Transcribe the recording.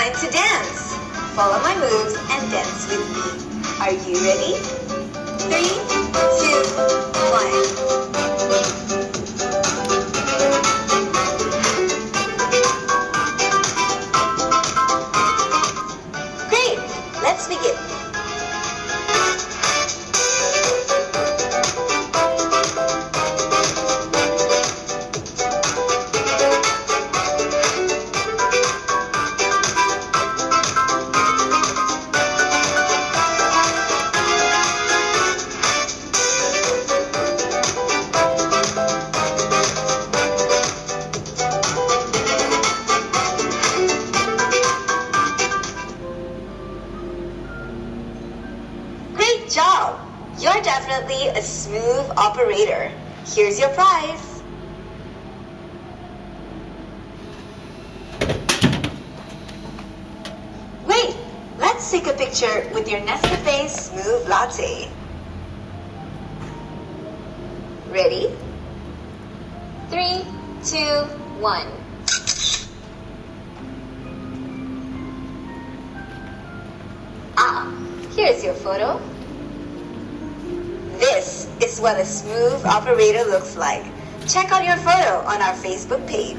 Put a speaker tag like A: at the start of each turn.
A: time to dance. Follow my moves and dance with me. Are you ready? 3, 2, 1. Great! Let's begin. Great job! You're definitely a smooth operator. Here's your prize. Wait, let's take a picture with your Nescafe Smooth Latte. Ready? 3, 2, 1. Here's your photo. This is what a smooth operator looks like. Check out your photo on our Facebook page.